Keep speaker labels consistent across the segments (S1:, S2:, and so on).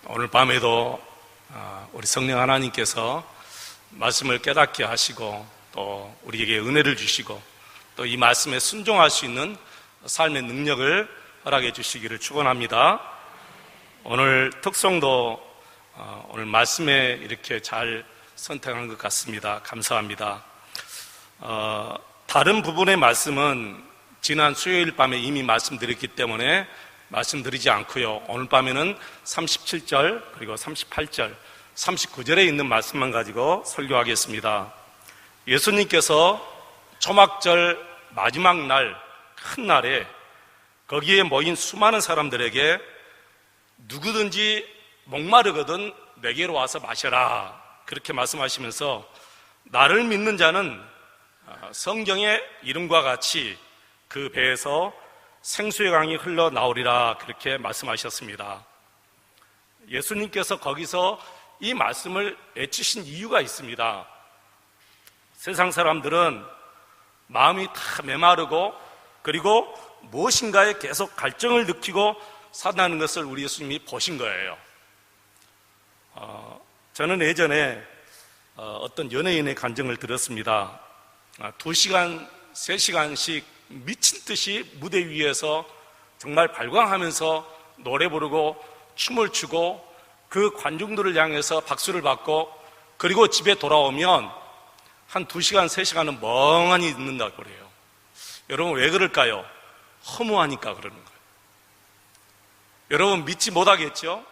S1: 오늘 밤에도 우리 성령 하나님께서 말씀을 깨닫게 하시고 또 우리에게 은혜를 주시고 또 이 말씀에 순종할 수 있는 삶의 능력을 허락해 주시기를 축원합니다. 오늘 특성도 오늘 말씀에 이렇게 잘 선택한 것 같습니다. 감사합니다. 다른 부분의 말씀은 지난 수요일 밤에 이미 말씀드렸기 때문에 말씀드리지 않고요. 오늘 밤에는 37절 그리고 38절 39절에 있는 말씀만 가지고 설교하겠습니다. 예수님께서 초막절 마지막 날, 큰 날에 거기에 모인 수많은 사람들에게 누구든지 목마르거든 내게로 와서 마셔라, 그렇게 말씀하시면서 나를 믿는 자는 성경의 이름과 같이 그 배에서 생수의 강이 흘러나오리라, 그렇게 말씀하셨습니다. 예수님께서 거기서 이 말씀을 외치신 이유가 있습니다. 세상 사람들은 마음이 다 메마르고 그리고 무엇인가에 계속 갈증을 느끼고 산다는 것을 우리 예수님이 보신 거예요. 저는 예전에 어떤 연예인의 간증을 들었습니다. 2시간, 3시간씩 미친 듯이 무대 위에서 정말 발광하면서 노래 부르고 춤을 추고 그 관중들을 향해서 박수를 받고 그리고 집에 돌아오면 한 2시간, 3시간은 멍하니 있는다고 그래요. 여러분 왜 그럴까요? 허무하니까 그러는 거예요. 여러분 믿지 못하겠죠?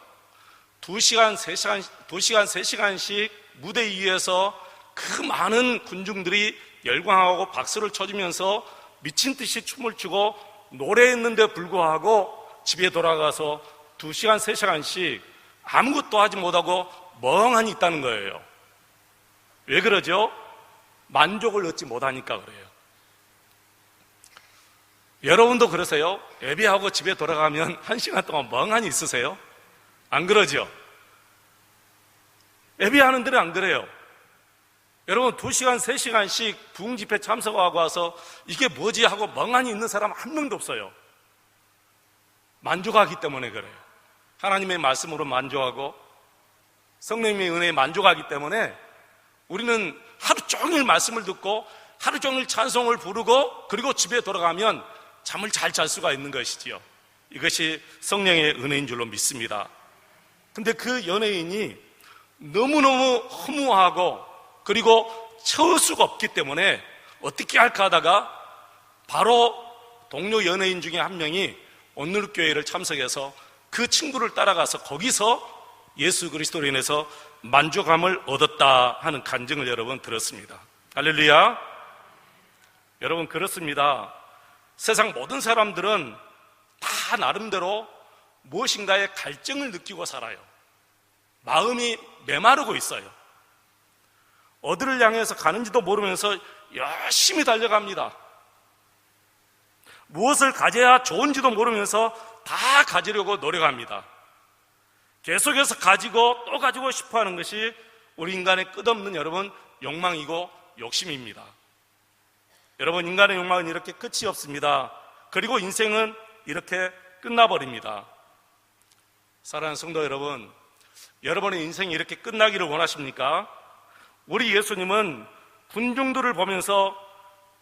S1: 2시간, 3시간씩 무대 위에서 그 많은 군중들이 열광하고 박수를 쳐주면서 미친 듯이 춤을 추고 노래했는데 불구하고 집에 돌아가서 2시간, 3시간씩 아무것도 하지 못하고 멍하니 있다는 거예요. 왜 그러죠? 만족을 얻지 못하니까 그래요. 여러분도 그러세요? 예배하고 집에 돌아가면 1시간 동안 멍하니 있으세요? 안 그러죠? 예배하는 데는 안 그래요. 여러분 2시간, 3시간씩 부흥집회 참석하고 와서 이게 뭐지 하고 멍하니 있는 사람 한 명도 없어요. 만족하기 때문에 그래요. 하나님의 말씀으로 만족하고 성령님의 은혜에 만족하기 때문에 우리는 하루 종일 말씀을 듣고 하루 종일 찬송을 부르고 그리고 집에 돌아가면 잠을 잘 잘 수가 있는 것이지요. 이것이 성령의 은혜인 줄로 믿습니다. 근데 그 연예인이 너무너무 허무하고 그리고 채울 수가 없기 때문에 어떻게 할까 하다가 바로 동료 연예인 중에 한 명이 온누리교회를 참석해서 그 친구를 따라가서 거기서 예수 그리스도로 인해서 만족함을 얻었다 하는 간증을 여러분 들었습니다. 할렐루야. 여러분 그렇습니다. 세상 모든 사람들은 다 나름대로 무엇인가에 갈증을 느끼고 살아요. 마음이 메마르고 있어요. 어디를 향해서 가는지도 모르면서 열심히 달려갑니다. 무엇을 가져야 좋은지도 모르면서 다 가지려고 노력합니다. 계속해서 가지고 또 가지고 싶어하는 것이 우리 인간의 끝없는 여러분 욕망이고 욕심입니다. 여러분 인간의 욕망은 이렇게 끝이 없습니다. 그리고 인생은 이렇게 끝나버립니다. 사랑하는 성도 여러분, 여러분의 인생이 이렇게 끝나기를 원하십니까? 우리 예수님은 군중들을 보면서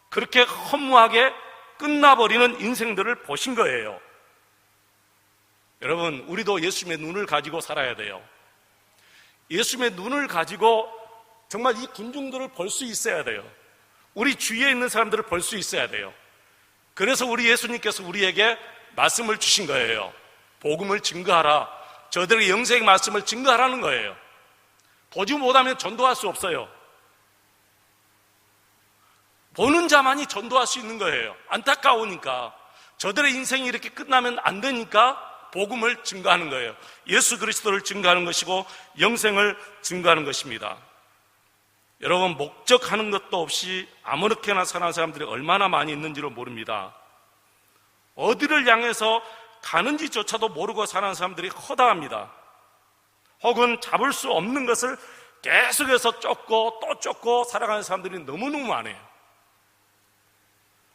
S1: 그렇게 허무하게 끝나버리는 인생들을 보신 거예요. 여러분 우리도 예수님의 눈을 가지고 살아야 돼요. 예수님의 눈을 가지고 정말 이 군중들을 볼 수 있어야 돼요. 우리 주위에 있는 사람들을 볼 수 있어야 돼요. 그래서 우리 예수님께서 우리에게 말씀을 주신 거예요. 복음을 증거하라. 저들의 영생의 말씀을 증거하라는 거예요. 보지 못하면 전도할 수 없어요. 보는 자만이 전도할 수 있는 거예요. 안타까우니까. 저들의 인생이 이렇게 끝나면 안 되니까 복음을 증거하는 거예요. 예수 그리스도를 증거하는 것이고 영생을 증거하는 것입니다. 여러분 목적하는 것도 없이 아무렇게나 사는 사람들이 얼마나 많이 있는지를 모릅니다. 어디를 향해서 가는지조차도 모르고 사는 사람들이 허다합니다. 혹은 잡을 수 없는 것을 계속해서 쫓고 또 쫓고 살아가는 사람들이 너무너무 많아요.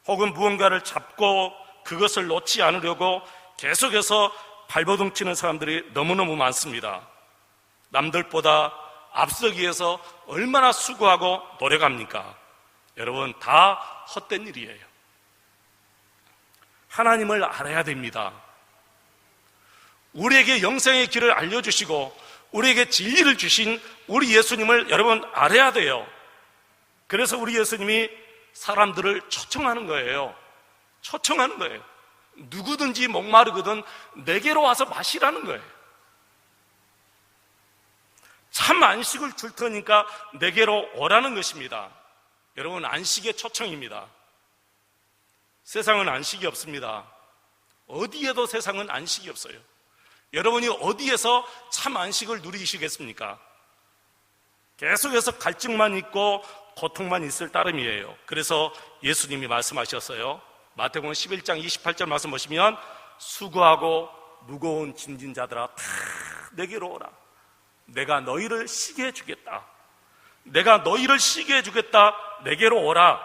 S1: 혹은 무언가를 잡고 그것을 놓지 않으려고 계속해서 발버둥 치는 사람들이 너무너무 많습니다. 남들보다 앞서기 위해서 얼마나 수고하고 노력합니까? 여러분, 다 헛된 일이에요. 하나님을 알아야 됩니다. 우리에게 영생의 길을 알려주시고 우리에게 진리를 주신 우리 예수님을 여러분 알아야 돼요. 그래서 우리 예수님이 사람들을 초청하는 거예요. 초청하는 거예요. 누구든지 목마르거든 내게로 와서 마시라는 거예요. 참 안식을 줄 테니까 내게로 오라는 것입니다. 여러분, 안식의 초청입니다. 세상은 안식이 없습니다. 어디에도 세상은 안식이 없어요. 여러분이 어디에서 참 안식을 누리시겠습니까? 계속해서 갈증만 있고 고통만 있을 따름이에요. 그래서 예수님이 말씀하셨어요. 마태복음 11장 28절 말씀 보시면 수고하고 무거운 짐진 자들아 다 내게로 오라. 내가 너희를 쉬게 해주겠다. 내가 너희를 쉬게 해주겠다. 내게로 오라.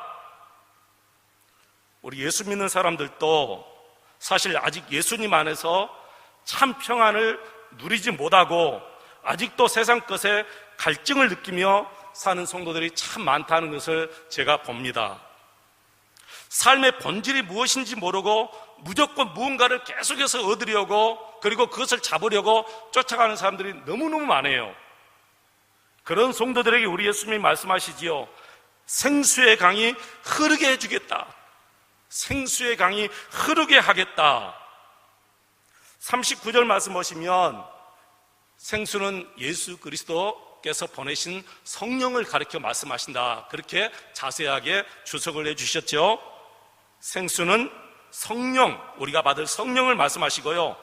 S1: 우리 예수 믿는 사람들도 사실 아직 예수님 안에서 참 평안을 누리지 못하고 아직도 세상 것에 갈증을 느끼며 사는 성도들이 참 많다는 것을 제가 봅니다. 삶의 본질이 무엇인지 모르고 무조건 무언가를 계속해서 얻으려고 그리고 그것을 잡으려고 쫓아가는 사람들이 너무너무 많아요. 그런 성도들에게 우리 예수님이 말씀하시지요. 생수의 강이 흐르게 해주겠다. 생수의 강이 흐르게 하겠다. 39절 말씀 보시면 생수는 예수 그리스도께서 보내신 성령을 가리켜 말씀하신다. 그렇게 자세하게 주석을 해주셨죠. 생수는 성령, 우리가 받을 성령을 말씀하시고요.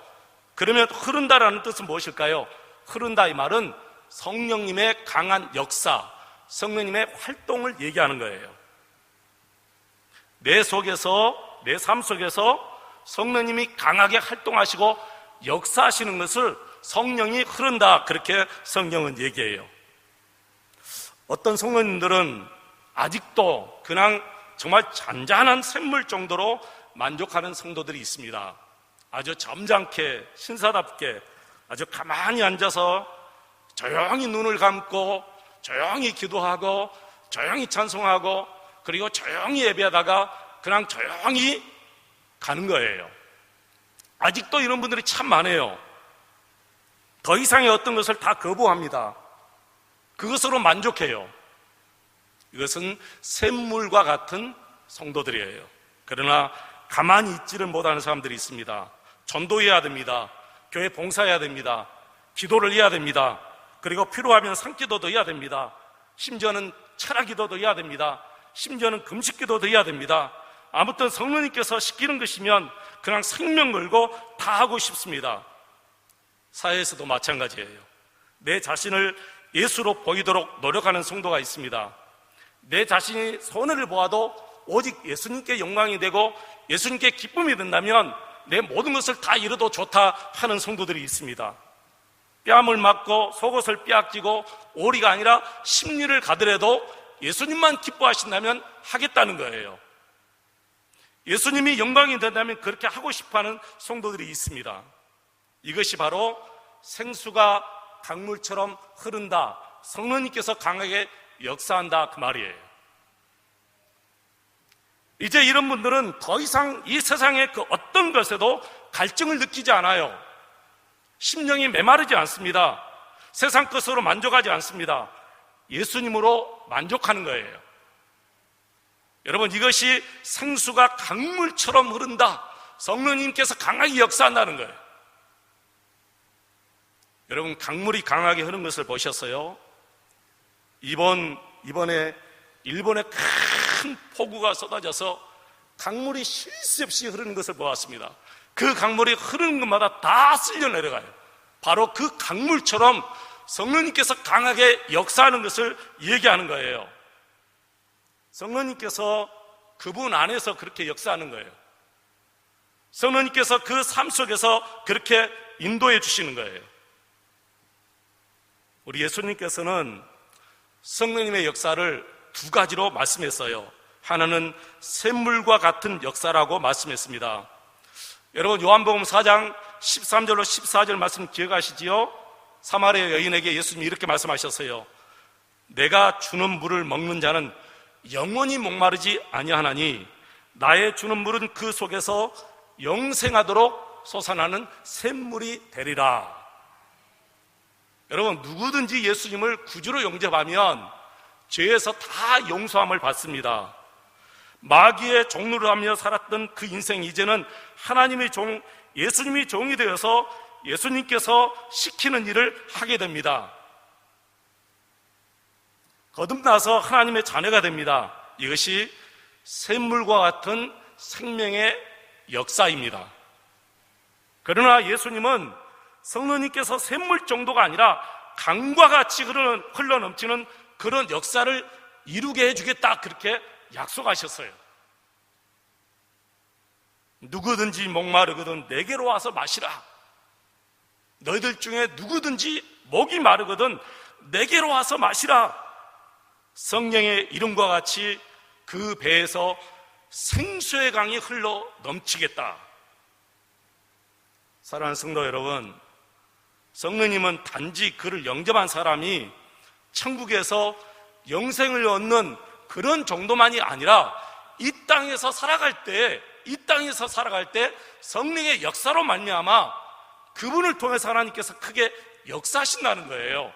S1: 그러면 흐른다라는 뜻은 무엇일까요? 흐른다 이 말은 성령님의 강한 역사, 성령님의 활동을 얘기하는 거예요. 내 속에서, 내 삶 속에서 성령님이 강하게 활동하시고 역사하시는 것을 성령이 흐른다, 그렇게 성경은 얘기해요. 어떤 성도님들은 아직도 그냥 정말 잔잔한 샘물 정도로 만족하는 성도들이 있습니다. 아주 점잖게 신사답게 아주 가만히 앉아서 조용히 눈을 감고 조용히 기도하고 조용히 찬송하고 그리고 조용히 예배하다가 그냥 조용히 가는 거예요. 아직도 이런 분들이 참 많아요. 더 이상의 어떤 것을 다 거부합니다. 그것으로 만족해요. 이것은 샘물과 같은 성도들이에요. 그러나 가만히 있지를 못하는 사람들이 있습니다. 전도해야 됩니다. 교회 봉사해야 됩니다. 기도를 해야 됩니다. 그리고 필요하면 산기도도 해야 됩니다. 심지어는 철학기도도 해야 됩니다. 심지어는 금식기도도 해야 됩니다. 아무튼 성령님께서 시키는 것이면 그냥 생명 걸고 다 하고 싶습니다. 사회에서도 마찬가지예요. 내 자신을 예수로 보이도록 노력하는 성도가 있습니다. 내 자신이 손해를 보아도 오직 예수님께 영광이 되고 예수님께 기쁨이 된다면 내 모든 것을 다 잃어도 좋다 하는 성도들이 있습니다. 뺨을 맞고 속옷을 빼앗기고 오리가 아니라 심리를 가더라도 예수님만 기뻐하신다면 하겠다는 거예요. 예수님이 영광이 된다면 그렇게 하고 싶어하는 성도들이 있습니다. 이것이 바로 생수가 강물처럼 흐른다, 성령님께서 강하게 역사한다, 그 말이에요. 이제 이런 분들은 더 이상 이 세상의 그 어떤 것에도 갈증을 느끼지 않아요. 심령이 메마르지 않습니다. 세상 것으로 만족하지 않습니다. 예수님으로 만족하는 거예요. 여러분, 이것이 생수가 강물처럼 흐른다, 성령님께서 강하게 역사한다는 거예요. 여러분, 강물이 강하게 흐르는 것을 보셨어요? 이번에 일본에 큰 폭우가 쏟아져서 강물이 쉴 새 없이 흐르는 것을 보았습니다. 그 강물이 흐르는 것마다 다 쓸려 내려가요. 바로 그 강물처럼 성령님께서 강하게 역사하는 것을 얘기하는 거예요. 성령님께서 그분 안에서 그렇게 역사하는 거예요. 성령님께서 그 삶 속에서 그렇게 인도해 주시는 거예요. 우리 예수님께서는 성령님의 역사를 두 가지로 말씀했어요. 하나는 샘물과 같은 역사라고 말씀했습니다. 여러분, 요한복음 4장 13절로 14절 말씀 기억하시지요? 사마리아 여인에게 예수님이 이렇게 말씀하셨어요. 내가 주는 물을 먹는 자는 영원히 목마르지 아니하나니 나의 주는 물은 그 속에서 영생하도록 솟아나는 샘물이 되리라. 여러분, 누구든지 예수님을 구주로 영접하면 죄에서 다 용서함을 받습니다. 마귀의 종로를 하며 살았던 그 인생이 이제는 하나님의 종, 예수님이 종이 되어서 예수님께서 시키는 일을 하게 됩니다. 거듭나서 하나님의 자녀가 됩니다. 이것이 샘물과 같은 생명의 역사입니다. 그러나 예수님은 성령님께서 샘물 정도가 아니라 강과 같이 흘러 넘치는 그런 역사를 이루게 해주겠다, 그렇게 약속하셨어요. 누구든지 목마르거든 내게로 와서 마시라. 너희들 중에 누구든지 목이 마르거든 내게로 와서 마시라. 성령의 이름과 같이 그 배에서 생수의 강이 흘러 넘치겠다. 사랑하는 성도 여러분, 성령님은 단지 그를 영접한 사람이 천국에서 영생을 얻는 그런 정도만이 아니라 이 땅에서 살아갈 때 성령의 역사로 말미암아 그분을 통해서 하나님께서 크게 역사하신다는 거예요.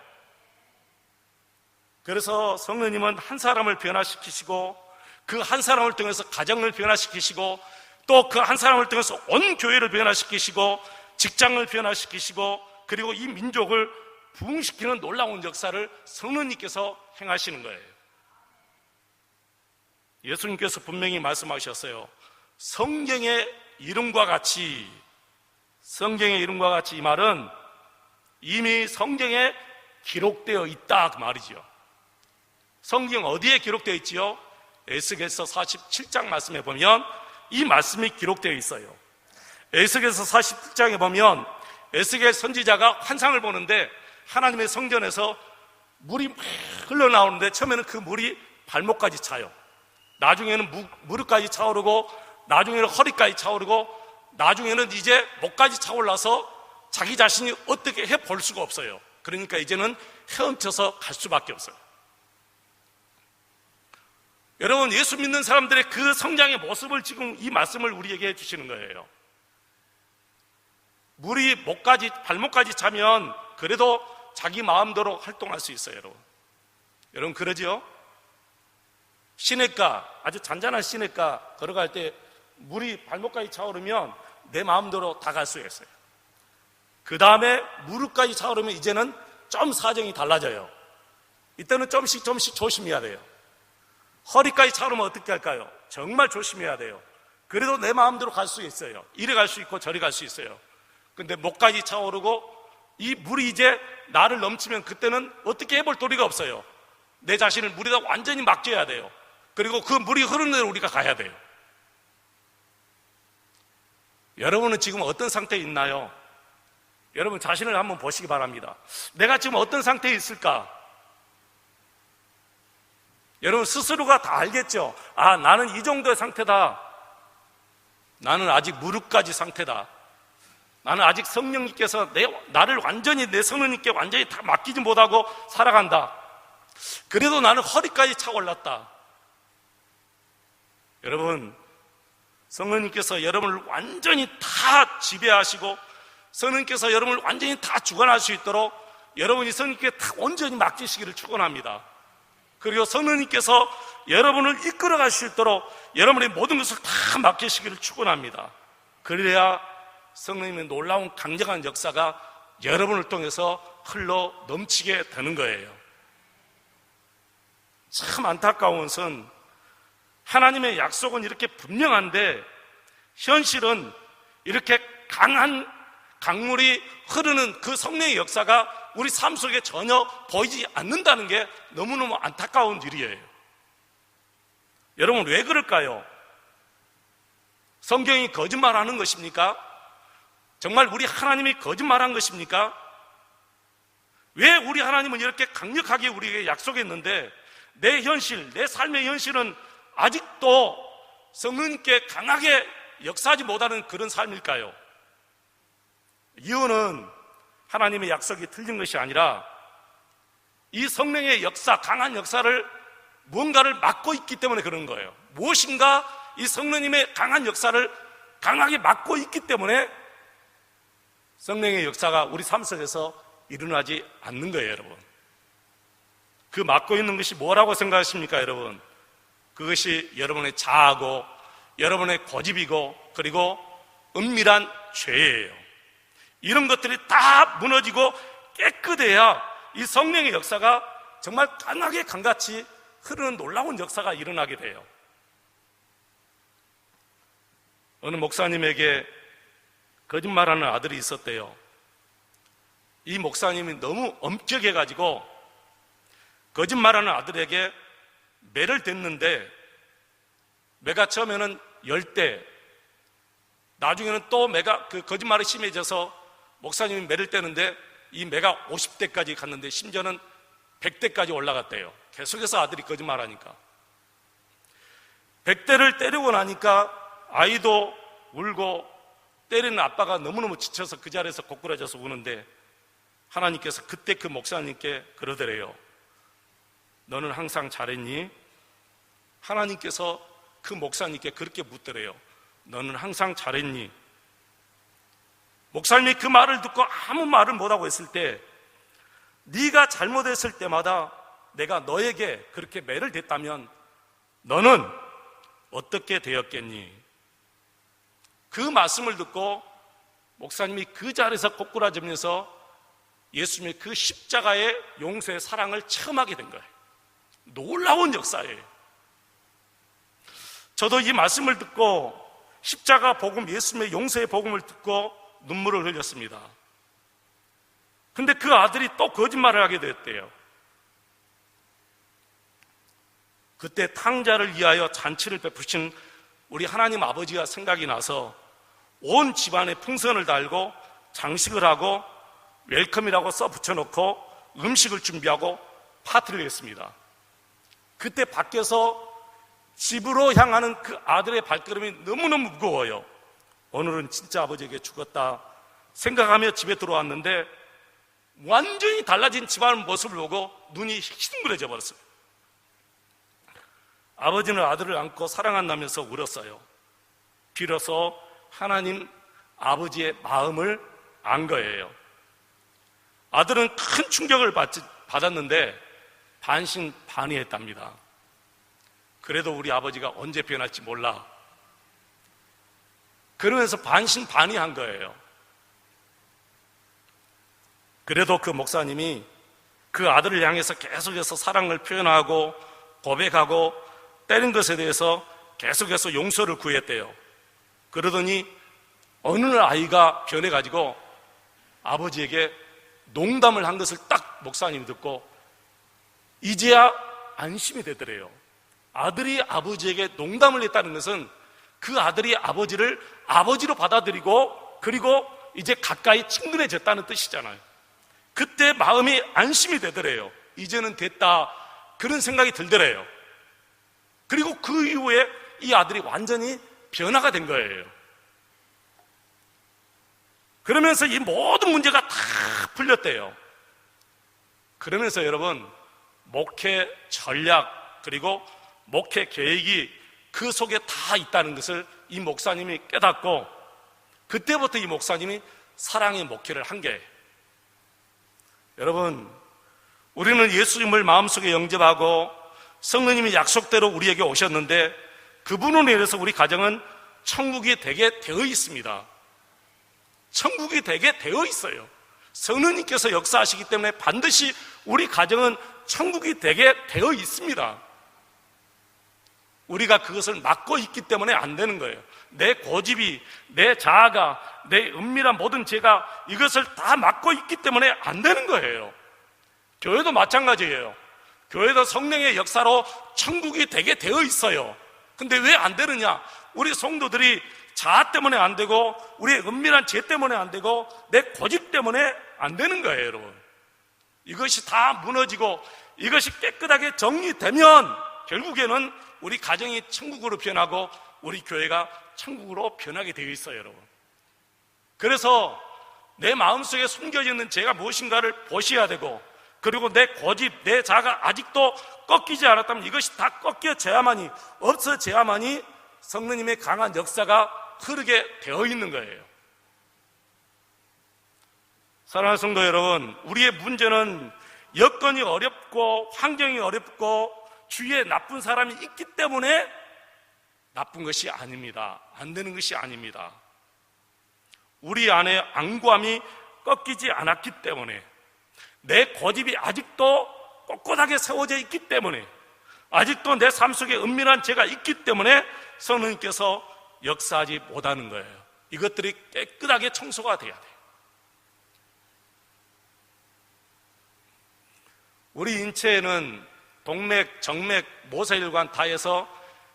S1: 그래서 성령님은 한 사람을 변화시키시고 그 한 사람을 통해서 가정을 변화시키시고 또 그 한 사람을 통해서 온 교회를 변화시키시고 직장을 변화시키시고 그리고 이 민족을 부흥시키는 놀라운 역사를 성령님께서 행하시는 거예요. 예수님께서 분명히 말씀하셨어요. 성경의 이름과 같이, 성경의 이름과 같이, 이 말은 이미 성경에 기록되어 있다 그 말이죠. 성경 어디에 기록되어 있지요? 에스겔서 47장 말씀에 보면 이 말씀이 기록되어 있어요. 에스겔서 47장에 보면 에스겔 선지자가 환상을 보는데 하나님의 성전에서 물이 흘러나오는데 처음에는 그 물이 발목까지 차요. 나중에는 무릎까지 차오르고 나중에는 허리까지 차오르고 나중에는 이제 목까지 차올라서 자기 자신이 어떻게 해볼 수가 없어요. 그러니까 이제는 헤엄쳐서 갈 수밖에 없어요. 여러분, 예수 믿는 사람들의 그 성장의 모습을 지금 이 말씀을 우리에게 해주시는 거예요. 물이 발목까지 차면 그래도 자기 마음대로 활동할 수 있어요. 여러분 그러죠? 시냇가, 아주 잔잔한 시냇가 걸어갈 때 물이 발목까지 차오르면 내 마음대로 다 갈 수 있어요. 그 다음에 무릎까지 차오르면 이제는 좀 사정이 달라져요. 이때는 조금씩 조심해야 돼요. 허리까지 차오르면 어떻게 할까요? 정말 조심해야 돼요. 그래도 내 마음대로 갈 수 있어요. 이리 갈 수 있고 저리 갈 수 있어요. 근데 목까지 차오르고 이 물이 이제 나를 넘치면 그때는 어떻게 해볼 도리가 없어요. 내 자신을 물에다 완전히 맡겨야 돼요. 그리고 그 물이 흐르는 대로 우리가 가야 돼요. 여러분은 지금 어떤 상태에 있나요? 여러분 자신을 한번 보시기 바랍니다. 내가 지금 어떤 상태에 있을까? 여러분 스스로가 다 알겠죠? 아, 나는 이 정도의 상태다. 나는 아직 무릎까지 상태다. 나는 아직 성령님께서 나를 완전히 내 성령님께 완전히 다 맡기지 못하고 살아간다. 그래도 나는 허리까지 차올랐다. 여러분, 성령님께서 여러분을 완전히 다 지배하시고 성령님께서 여러분을 완전히 다 주관할 수 있도록 여러분이 성령님께 다 온전히 맡기시기를 축원합니다. 그리고 성령님께서 여러분을 이끌어 가실 수 있도록 여러분의 모든 것을 다 맡기시기를 축원합니다. 그래야 성령님의 놀라운 강력한 역사가 여러분을 통해서 흘러 넘치게 되는 거예요. 참 안타까운 것은 하나님의 약속은 이렇게 분명한데 현실은 이렇게 강한 강물이 흐르는 그 성령의 역사가 우리 삶 속에 전혀 보이지 않는다는 게 너무너무 안타까운 일이에요. 여러분 왜 그럴까요? 성경이 거짓말하는 것입니까? 정말 우리 하나님이 거짓말한 것입니까? 왜 우리 하나님은 이렇게 강력하게 우리에게 약속했는데 내 현실, 내 삶의 현실은 아직도 성령님께 강하게 역사하지 못하는 그런 삶일까요? 이유는 하나님의 약속이 틀린 것이 아니라 이 성령의 역사, 강한 역사를 무언가를 막고 있기 때문에 그런 거예요. 무엇인가 이 성령님의 강한 역사를 강하게 막고 있기 때문에 성령의 역사가 우리 삶 속에서 일어나지 않는 거예요, 여러분. 그 막고 있는 것이 뭐라고 생각하십니까, 여러분? 그것이 여러분의 자아고 여러분의 고집이고 그리고 은밀한 죄예요. 이런 것들이 다 무너지고 깨끗해야 이 성령의 역사가 정말 강하게 강같이 흐르는 놀라운 역사가 일어나게 돼요. 어느 목사님에게 거짓말하는 아들이 있었대요. 이 목사님이 너무 엄격해가지고 거짓말하는 아들에게 매를 댔는데 매가 처음에는 10대, 나중에는 또 매가 그 거짓말이 심해져서 목사님이 매를 떼는데 이 매가 50대까지 갔는데 심지어는 100대까지 올라갔대요. 계속해서 아들이 거짓말하니까. 100대를 때리고 나니까 아이도 울고 때리는 아빠가 너무너무 지쳐서 그 자리에서 고꾸라져서 우는데 하나님께서 그때 그 목사님께 그러더래요. 너는 항상 잘했니? 하나님께서 그 목사님께 그렇게 묻더래요. 너는 항상 잘했니? 목사님이 그 말을 듣고 아무 말을 못하고 있을 때 네가 잘못했을 때마다 내가 너에게 그렇게 매를 댔다면 너는 어떻게 되었겠니? 그 말씀을 듣고 목사님이 그 자리에서 고꾸라지면서 예수님의 그 십자가의 용서의 사랑을 체험하게 된 거예요. 놀라운 역사예요. 저도 이 말씀을 듣고 십자가 복음, 예수님의 용서의 복음을 듣고 눈물을 흘렸습니다. 근데 그 아들이 또 거짓말을 하게 됐대요. 그때 탕자를 위하여 잔치를 베푸신 우리 하나님 아버지가 생각이 나서 온 집안에 풍선을 달고 장식을 하고 웰컴이라고 써 붙여놓고 음식을 준비하고 파티를 했습니다. 그때 밖에서 집으로 향하는 그 아들의 발걸음이 너무너무 무거워요. 오늘은 진짜 아버지에게 죽었다 생각하며 집에 들어왔는데 완전히 달라진 집안 모습을 보고 눈이 싱그러져 버렸어요. 아버지는 아들을 안고 사랑한다면서 울었어요. 비로소 하나님 아버지의 마음을 안 거예요. 아들은 큰 충격을 받았는데 반신반의했답니다. 그래도 우리 아버지가 언제 변할지 몰라. 그러면서 반신반의한 거예요. 그래도 그 목사님이 그 아들을 향해서 계속해서 사랑을 표현하고 고백하고 때린 것에 대해서 계속해서 용서를 구했대요. 그러더니 어느 날 아이가 변해가지고 아버지에게 농담을 한 것을 딱 목사님이 듣고 이제야 안심이 되더래요. 아들이 아버지에게 농담을 했다는 것은 그 아들이 아버지를 아버지로 받아들이고 그리고 이제 가까이 친근해졌다는 뜻이잖아요. 그때 마음이 안심이 되더래요. 이제는 됐다, 그런 생각이 들더래요. 그리고 그 이후에 이 아들이 완전히 변화가 된 거예요. 그러면서 이 모든 문제가 다 풀렸대요. 그러면서 여러분, 목회 전략 그리고 목회 계획이 그 속에 다 있다는 것을 이 목사님이 깨닫고 그때부터 이 목사님이 사랑의 목회를 한 거예요. 여러분, 우리는 예수님을 마음속에 영접하고 성령님이 약속대로 우리에게 오셨는데 그분으로 인해서 우리 가정은 천국이 되게 되어 있습니다. 천국이 되게 되어 있어요. 성령님께서 역사하시기 때문에 반드시 우리 가정은 천국이 되게 되어 있습니다. 우리가 그것을 막고 있기 때문에 안 되는 거예요. 내 고집이, 내 자아가, 내 은밀한 모든 죄가 이것을 다 막고 있기 때문에 안 되는 거예요. 교회도 마찬가지예요. 교회도 성령의 역사로 천국이 되게 되어 있어요. 근데 왜 안 되느냐? 우리 성도들이 자아 때문에 안 되고 우리의 은밀한 죄 때문에 안 되고 내 고집 때문에 안 되는 거예요, 여러분. 이것이 다 무너지고 이것이 깨끗하게 정리되면 결국에는 우리 가정이 천국으로 변하고 우리 교회가 천국으로 변하게 되어 있어요, 여러분. 그래서 내 마음속에 숨겨져 있는 죄가 무엇인가를 보셔야 되고, 그리고 내 고집, 내 자아가 아직도 꺾이지 않았다면 이것이 다 꺾여져야만이, 없어져야만이 성령님의 강한 역사가 흐르게 되어 있는 거예요. 사랑하는 성도 여러분, 우리의 문제는 여건이 어렵고 환경이 어렵고 주위에 나쁜 사람이 있기 때문에 나쁜 것이 아닙니다. 안 되는 것이 아닙니다. 우리 안에 안구함이 꺾이지 않았기 때문에, 내 고집이 아직도 꼿꼿하게 세워져 있기 때문에, 아직도 내 삶 속에 은밀한 죄가 있기 때문에 성령님께서 역사하지 못하는 거예요. 이것들이 깨끗하게 청소가 돼야 돼요. 우리 인체에는 동맥, 정맥, 모세혈관 다 해서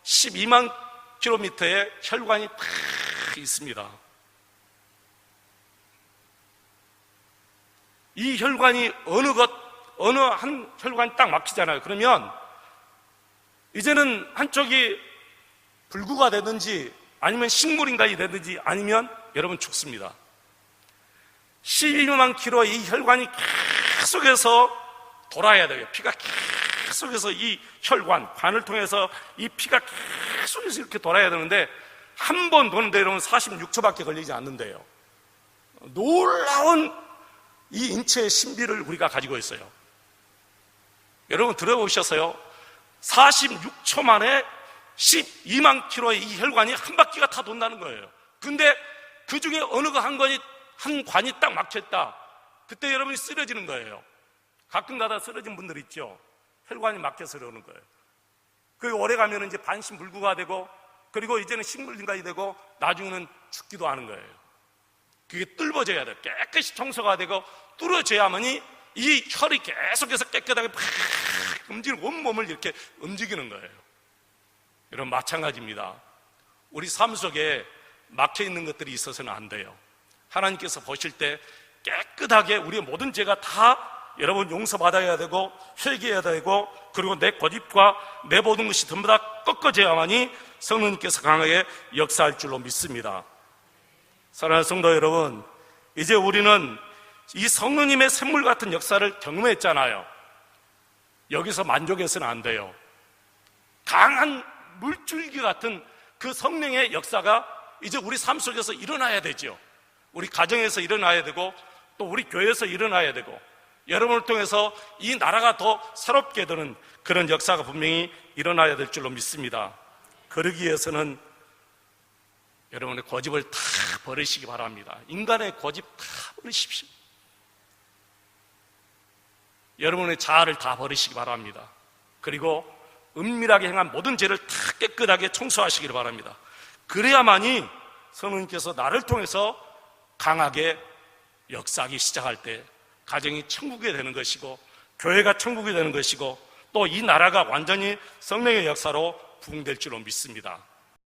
S1: 12만 킬로미터의 혈관이 다 있습니다. 이 혈관이 어느 한 혈관이 딱 막히잖아요. 그러면 이제는 한쪽이 불구가 되든지 아니면 식물인간이 되든지 아니면 여러분 죽습니다. 12만 킬로의 이 혈관이 계속해서 돌아야 돼요. 피가 계속해서 이 혈관, 관을 통해서 이 피가 계속해서 이렇게 돌아야 되는데, 한 번 도는데 여러분 46초밖에 걸리지 않는데요. 놀라운 이 인체의 신비를 우리가 가지고 있어요. 여러분 들어보셨어요? 46초 만에 12만 킬로의 이 혈관이 한 바퀴가 다 돈다는 거예요. 근데 그 중에 어느 한 관이 딱 막혔다. 그때 여러분이 쓰러지는 거예요. 가끔가다 쓰러진 분들 있죠. 혈관이 막혀서 그러는 거예요. 그 오래 가면 이제 반신불구가 되고, 그리고 이제는 식물인간이 되고, 나중에는 죽기도 하는 거예요. 그게 뚫어져야 돼요. 깨끗이 청소가 되고 뚫어져야만이 이 혈이 계속해서 깨끗하게 팍 움직이는, 온몸을 이렇게 움직이는 거예요. 여러분 마찬가지입니다. 우리 삶 속에 막혀 있는 것들이 있어서는 안 돼요. 하나님께서 보실 때 깨끗하게 우리의 모든 죄가 다 여러분 용서받아야 되고 회개해야 되고, 그리고 내 고집과 내 모든 것이 전부 다 꺾어져야만이 성령님께서 강하게 역사할 줄로 믿습니다. 사랑하는 성도 여러분, 이제 우리는 이 성령님의 샘물 같은 역사를 경험했잖아요. 여기서 만족해서는 안 돼요. 강한 물줄기 같은 그 성령의 역사가 이제 우리 삶 속에서 일어나야 되죠. 우리 가정에서 일어나야 되고, 또 우리 교회에서 일어나야 되고, 여러분을 통해서 이 나라가 더 새롭게 되는 그런 역사가 분명히 일어나야 될 줄로 믿습니다. 그러기 위해서는 여러분의 고집을 다 버리시기 바랍니다. 인간의 고집 다 버리십시오. 여러분의 자아를 다 버리시기 바랍니다. 그리고 은밀하게 행한 모든 죄를 다 깨끗하게 청소하시기를 바랍니다. 그래야만이 성령님께서 나를 통해서 강하게 역사하기 시작할 때 가정이 천국이 되는 것이고, 교회가 천국이 되는 것이고, 또 이 나라가 완전히 성령의 역사로 부흥될 줄로 믿습니다.